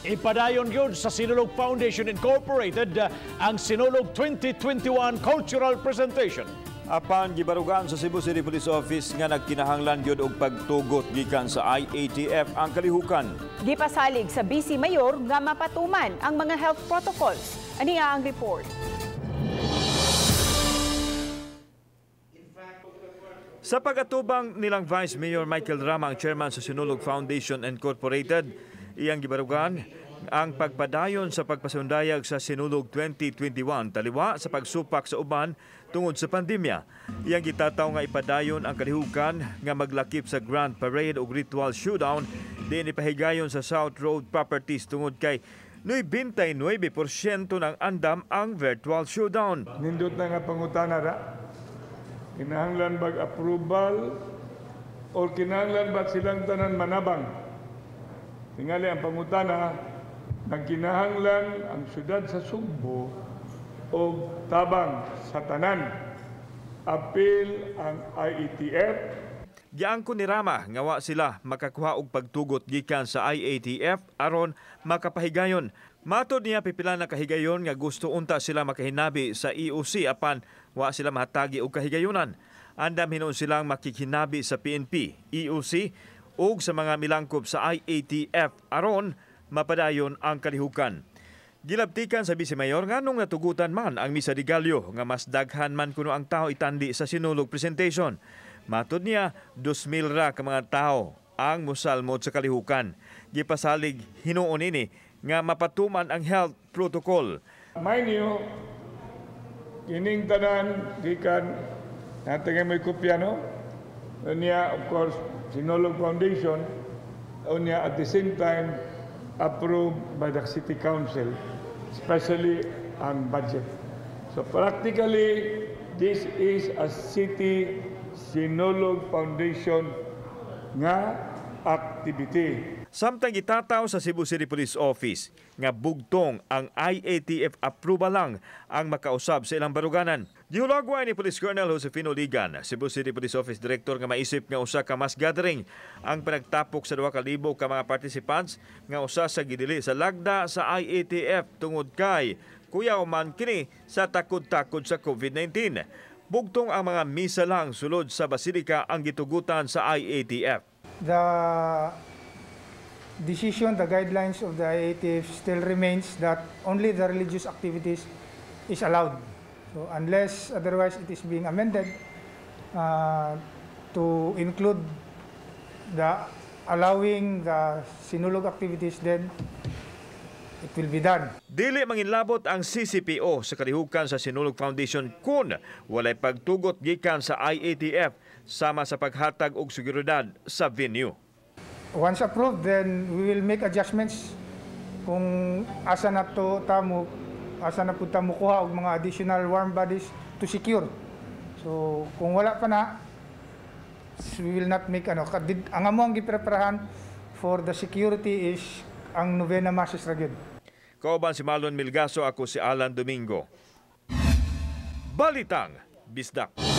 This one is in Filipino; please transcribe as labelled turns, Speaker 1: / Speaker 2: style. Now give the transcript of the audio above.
Speaker 1: Ipadayon yun sa Sinulog Foundation Incorporated ang Sinulog 2021 Cultural Presentation.
Speaker 2: Apan gibarugan sa Cebu City Police Office nga nagkinahanglan gyud og pagtugot gikan sa IATF ang kalihukan.
Speaker 3: Gipasalig sa BC Mayor nga mapatuman ang mga health protocols. Aniya ang report.
Speaker 2: Sa pag-atubang nilang Vice Mayor Michael Rama, ang chairman sa Sinulog Foundation Incorporated, iyang gibarugan ang pagpadayon sa pagpasundayag sa Sinulog 2021 taliwa sa pagsupak sa uban tungod sa pandemya. Iyang gitataw nga ipadayon ang kalihukan nga maglakip sa Grand Parade o Ritual Showdown din ipahigayon sa South Road Properties tungod kay 99% ng andam ang virtual showdown.
Speaker 4: Nindot na nga pangutana ra. Kinahanglan bag approval o kinahanglan ba silang tanan manabang? Tingali ang pangutana, nagkinahanglan ang syudad sa Sugbo o tabang sa tanan. Apil ang IATF.
Speaker 2: Giangko ni Rama nga wa sila makakuha og pagtugot gikan sa IATF aron makapahigayon. Matod niya pipila na kahigayon nga gusto unta sila makahinabi sa EOC apan wa sila mahatagi og kahigayonan. Andam hinuon silang makikinabi sa PNP, EOC ug sa mga milangkob sa IATF aron mapadayon ang kalihukan. Gilabtikan sa Vice Mayor nga nung natugutan man ang misa de Gallo nga mas daghan man kuno ang tao itandi sa Sinulog Presentation. Matod niya 2,000 ra ka mga tao ang musalmod sa kalihukan. Gipasalig hinuon ini nga mapatuman ang health protocol.
Speaker 4: Mind you, kining tanan gikan natin nga may kopya no? Niya of course Sinulog Foundation niya at the same time approved by the City Council, especially ang budget. So practically, this is a City Sinulog Foundation nga activity.
Speaker 2: Samtang gitataw sa Cebu City Police Office nga bugtong ang IATF approval lang ang makausab sa ilang baruganan. Gihulagwa ni Police Colonel Josefino Ligan, Cebu City Police Office Director nga maisip nga usa ka mass gathering ang panagtapok sa 2,000 ka mga participants nga usa sa gidili sa lagda sa IATF tungod kay kuyaw man kini sa takod-takod sa COVID-19. Bugtong ang mga misa lang sulod sa Basilika ang gitugutan sa IATF.
Speaker 5: The decision, the guidelines of the IATF still remains that only the religious activities is allowed. So unless otherwise it is being amended to include the allowing the Sinulog activities, then it will be done.
Speaker 2: Dili manginlabot ang CCPO sa kalihukan sa Sinulog Foundation kung walay pagtugot gikan sa IATF sama sa paghatag og seguridad sa venue.
Speaker 5: Once approved, then we will make adjustments kung asa na to tamo, asa na punta mo kuha og mga additional warm bodies to secure. So kung wala pa na, we will not make ang among gipreparahan for the security is ang Novena Masses ra gyud.
Speaker 2: Kauban si Marlon Milgaso, ako si Alan Domingo. Balitang Bisdak.